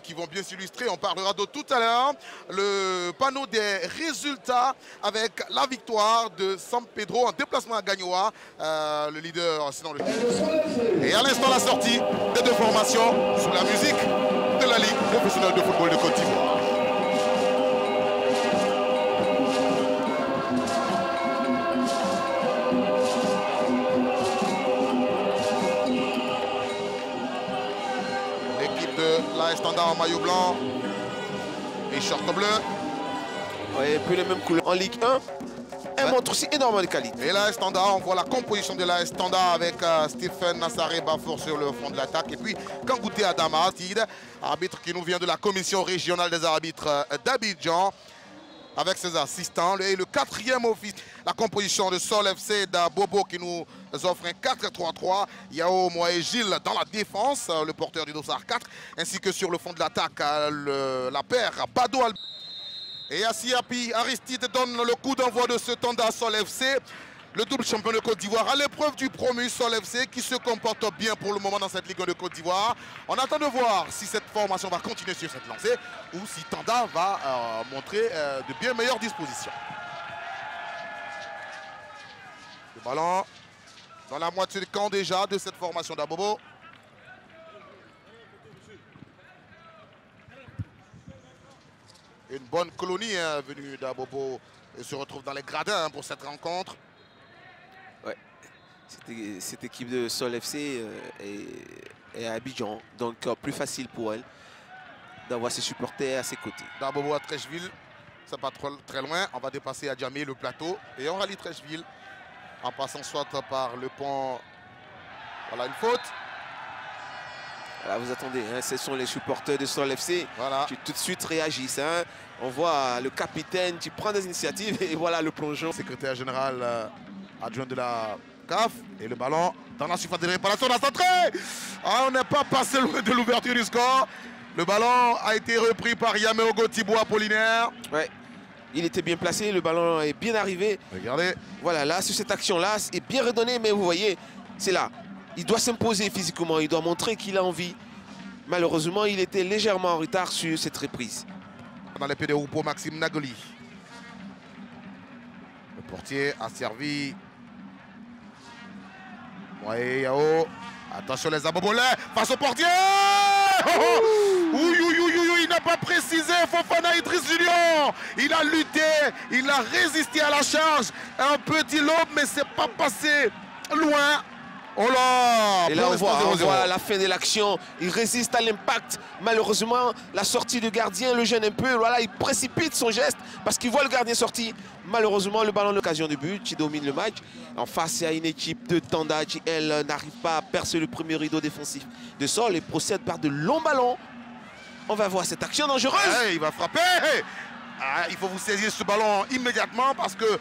qui vont bien s'illustrer. On parlera de tout à l'heure. Le panneau des résultats avec la victoire de San Pedro en déplacement à Gagnoa. Le leader, sinon le... Et à l'instant, la sortie des deux formations sous la musique de la Ligue professionnelle de football de Côte d'Ivoire. La Standard en maillot blanc et short bleu. Ouais, un peu les mêmes couleurs en Ligue 1. Elle montre aussi énormément de qualité. Et la Standard, on voit la composition de la Standard avec Stephen Nassaré Bafour sur le front de l'attaque. Et puis Kangouté Adama, arbitre qui nous vient de la commission régionale des arbitres d'Abidjan, avec ses assistants. Et le quatrième office, la composition de Sol FC d'Abobo qui nous offre un 4-3-3. Yao Moé Gilles dans la défense, le porteur du dossard 4, ainsi que sur le fond de l'attaque, la paire Bado. Et Asiapi Aristide donne le coup d'envoi de ce Tanda Sol FC, le double champion de Côte d'Ivoire, à l'épreuve du promu Sol FC qui se comporte bien pour le moment dans cette Ligue 1 de Côte d'Ivoire. On attend de voir si cette formation va continuer sur cette lancée ou si Tanda va montrer de bien meilleures dispositions. Le ballon dans la moitié de camp déjà de cette formation d'Abobo. Une bonne colonie venue d'Abobo et se retrouve dans les gradins pour cette rencontre. Ouais, cette équipe de Sol FC est à Abidjan, donc plus facile pour elle d'avoir ses supporters à ses côtés. D'Abobo à Trècheville, c'est pas trop, très loin. On va dépasser à Djamé le plateau et on rallie Trècheville en passant soit par le pont. Voilà une faute. Voilà, vous attendez, hein, ce sont les supporters de Sol FC qui tout de suite réagissent. Hein. On voit le capitaine qui prend des initiatives et voilà le plongeon. Secrétaire général adjoint de la CAF et le ballon dans la surface de réparation, on a centré. On n'est pas passé loin de l'ouverture du score. Le ballon a été repris par Yameo Gotibo Apollinaire. Ouais. Il était bien placé, le ballon est bien arrivé. Regardez. Voilà, là, sur cette action-là, c'est bien redonné, mais vous voyez, c'est là. Il doit s'imposer physiquement, il doit montrer qu'il a envie. Malheureusement, il était légèrement en retard sur cette reprise. Dans l'épée de Oupo, Maxime Nagoli. Le portier a servi. Ouais, Yao. Attention les abobolais face au portier. Il n'a pas précisé. Fofana Idriss Junior. Il a lutté, il a résisté à la charge. Un petit lobe, mais c'est pas passé loin. Oh là! Et là on voit la fin de l'action, il résiste à l'impact. Malheureusement, la sortie du gardien le gêne un peu. Voilà, il précipite son geste parce qu'il voit le gardien sortir. Malheureusement, le ballon l'occasion de but, qui domine le match. En face, il y a une équipe de Tanda qui, elle, n'arrive pas à percer le premier rideau défensif de Sol et procède par de longs ballons. On va voir cette action dangereuse. Hey, il va frapper. Il faut vous saisir ce ballon immédiatement parce que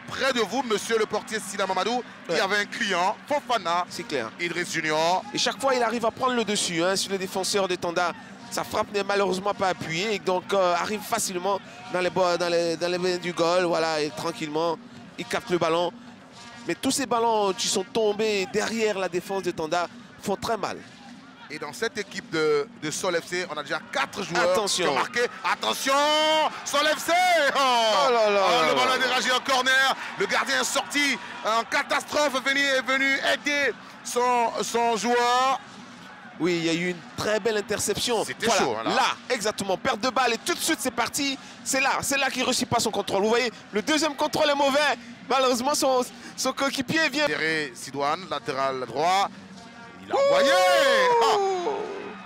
près de vous, monsieur le portier Sina Mamadou, il y avait un client, Fofana, c'est clair. Idriss Junior. Et chaque fois, il arrive à prendre le dessus sur le défenseur de Tanda. Sa frappe n'est malheureusement pas appuyée et donc arrive facilement dans les mains du goal. Voilà, et tranquillement, il capte le ballon. Mais tous ces ballons qui sont tombés derrière la défense de Tanda font très mal. Et dans cette équipe de Sol FC, on a déjà 4 joueurs qui ont marqué. Attention, Sol FC. Le ballon est dérangé en corner. Le gardien est sorti en catastrophe, est venu aider son joueur. Oui, il y a eu une très belle interception. C'était chaud. Hein, là, exactement. Perte de balle et tout de suite, c'est parti. C'est là qu'il ne réussit pas son contrôle. Vous voyez, le deuxième contrôle est mauvais. Malheureusement, son coéquipier vient. Sidouane, latéral droit. Il a envoyé.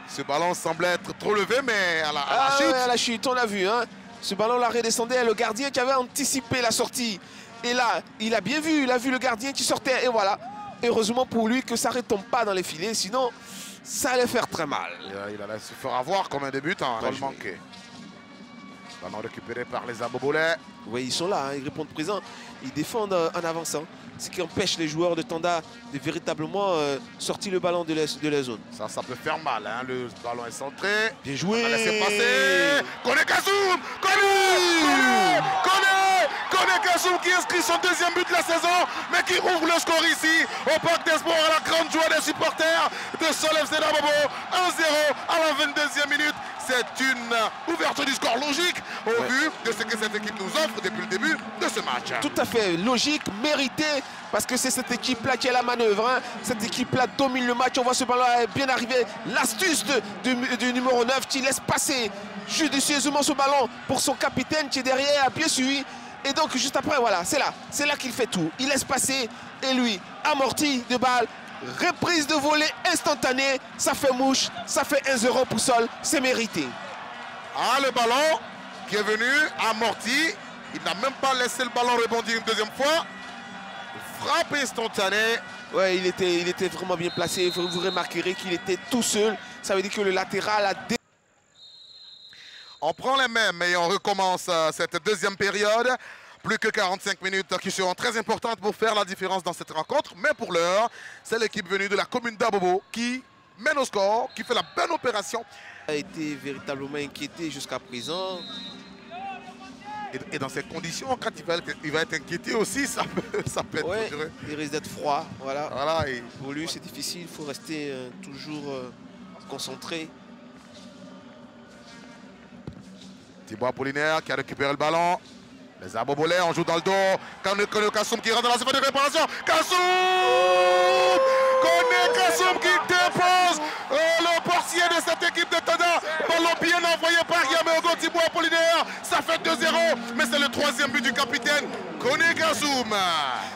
Ce ballon semble être trop levé, mais à la chute. Ouais, à la chute, on l'a vu. Hein. Ce ballon la redescendait. Le gardien qui avait anticipé la sortie. Et là, il a bien vu. Il a vu le gardien qui sortait. Et voilà. Heureusement pour lui que ça ne retombe pas dans les filets. Sinon, ça allait faire très mal. Il allait se faire avoir comme un débutant. Il manquait. Ballon récupéré par les Abobolais. Oui, ils sont là. Ils répondent présent. Ils défendent en avançant. Ce qui empêche les joueurs de Tanda de véritablement sortir le ballon de la zone. Ça peut faire mal. Hein. Le ballon est centré. Bien joué. On va laisser passer. Kone Kassoum. Kone Kassoum qui inscrit son deuxième but de la saison, mais qui ouvre le score ici au Parc des Sports à la grande joie des supporters de Sol FC d'Abobo. 1-0 à la 22e minute. C'est une ouverture du score logique au vu de ce que cette équipe nous offre depuis le début de ce match. Tout à fait, logique, mérité, parce que c'est cette équipe-là qui est la manœuvre. Hein. Cette équipe-là domine le match. On voit ce ballon bien arriver. L'astuce du numéro 9 qui laisse passer judicieusement ce ballon pour son capitaine qui est derrière, bien suivi. Et donc, juste après, voilà, c'est là qu'il fait tout. Il laisse passer et lui, amorti de balle. Reprise de volée instantanée, ça fait mouche, ça fait 1-0 pour Sol, c'est mérité. Ah, le ballon qui est venu amorti, il n'a même pas laissé le ballon rebondir une deuxième fois. Frappe instantanée. Ouais, il était vraiment bien placé, vous remarquerez qu'il était tout seul, ça veut dire que le latéral a... On prend les mêmes et on recommence cette deuxième période. Plus que 45 minutes qui seront très importantes pour faire la différence dans cette rencontre. Mais pour l'heure, c'est l'équipe venue de la commune d'Abobo qui mène au score, qui fait la bonne opération. Il a été véritablement inquiété jusqu'à présent. Et dans ces conditions, quand il va être inquiété aussi, ça peut être dangereux. Il risque d'être froid. Voilà. Et pour lui, c'est difficile. Il faut rester toujours concentré. Thibaut Apollinaire qui a récupéré le ballon. Les Abobolais, on joue dans le dos. Kone Kassoum qui rentre dans la surface de réparation. Kassoum! Kone Kassoum qui dépose le portier de cette équipe de Tanda. Ballon bien envoyé par Yameogo Thibaut Apollinaire. Ça fait 2-0, mais c'est le troisième but du capitaine Kone Kassoum.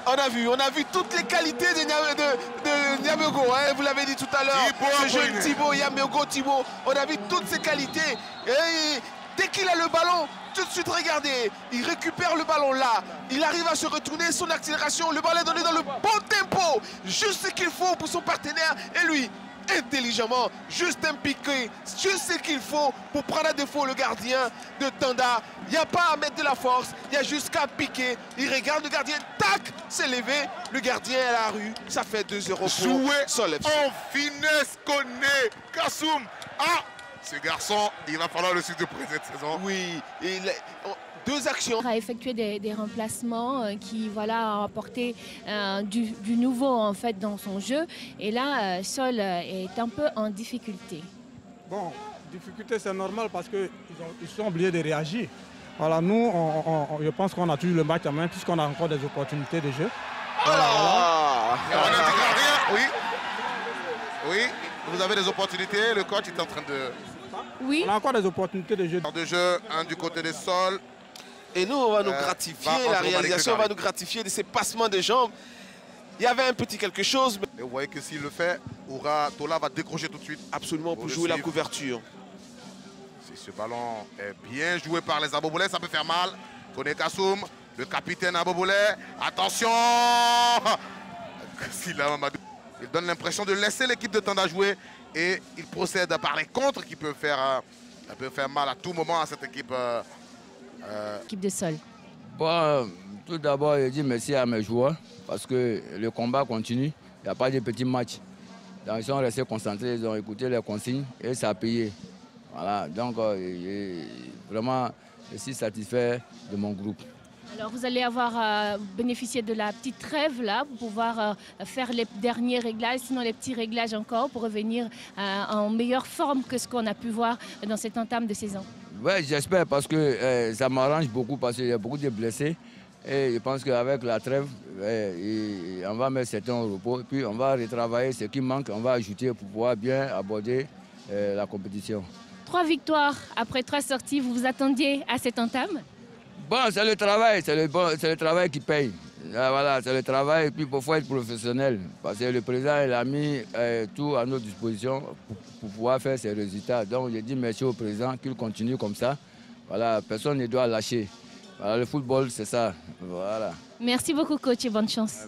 On a vu toutes les qualités de Yameogo. Hein, vous l'avez dit tout à l'heure. Ce jeune Thibaut, Yameogo Thibaut. On a vu toutes ces qualités. Et dès qu'il a le ballon, tout de suite, regardez, il récupère le ballon là, il arrive à se retourner, son accélération, le ballon est donné dans le bon tempo, juste ce qu'il faut pour son partenaire, et lui, intelligemment, juste un piqué, juste ce qu'il faut pour prendre à défaut le gardien de Tanda. Il n'y a pas à mettre de la force, il y a juste qu'à piquer, il regarde le gardien, tac, s'est levé, le gardien est à la rue, ça fait 2-0 pour Sol FC. En finesse, Kone Kassoum. Ce garçon, il va falloir le suivre de près cette saison. Oui, deux actions. Il a effectué des remplacements qui ont apporté du nouveau en fait dans son jeu. Et là, Sol est un peu en difficulté. Bon, difficulté c'est normal parce qu'ils sont obligés de réagir. Voilà, nous, je pense qu'on a toujours le match en main puisqu'on a encore des opportunités de jeu. Voilà. On a dit rien, oui, vous avez des opportunités, le coach est en train de... Oui. On a encore des opportunités de jeu. Un du côté des Sols. Et nous, on va nous gratifier, la réalisation va nous gratifier de ces passements de jambes. Il y avait un petit quelque chose. Mais vous voyez que s'il le fait, Tola va décrocher tout de suite. Absolument, pour jouer la couverture. Si ce ballon est bien joué par les Abobolais, ça peut faire mal. Kone Kassoum, le capitaine Abobolais. Attention! Il donne l'impression de laisser l'équipe de Tanda jouer. Et il procède par les contres qui peuvent faire mal à tout moment à cette équipe. Équipe de Sol. Bon, tout d'abord, je dis merci à mes joueurs parce que le combat continue. Il n'y a pas de petits matchs. Donc, ils sont restés concentrés, ils ont écouté les consignes et ça a payé. Voilà, donc vraiment, je suis satisfait de mon groupe. Alors vous allez avoir bénéficié de la petite trêve là pour pouvoir faire les derniers réglages, sinon les petits réglages encore pour revenir en meilleure forme que ce qu'on a pu voir dans cette entame de saison. Oui, j'espère parce que ça m'arrange beaucoup parce qu'il y a beaucoup de blessés. Et je pense qu'avec la trêve, on va mettre certains au repos. Et puis on va retravailler ce qui manque, on va ajouter pour pouvoir bien aborder la compétition. 3 victoires après 3 sorties, vous vous attendiez à cette entame? Bon, c'est le travail, c'est le travail qui paye. Voilà, c'est le travail et puis il faut être professionnel. Parce que le président il a mis tout à notre disposition pour pouvoir faire ses résultats. Donc je dis merci au président qu'il continue comme ça. Voilà, personne ne doit lâcher. Voilà, le football, c'est ça. Voilà. Merci beaucoup coach et bonne chance.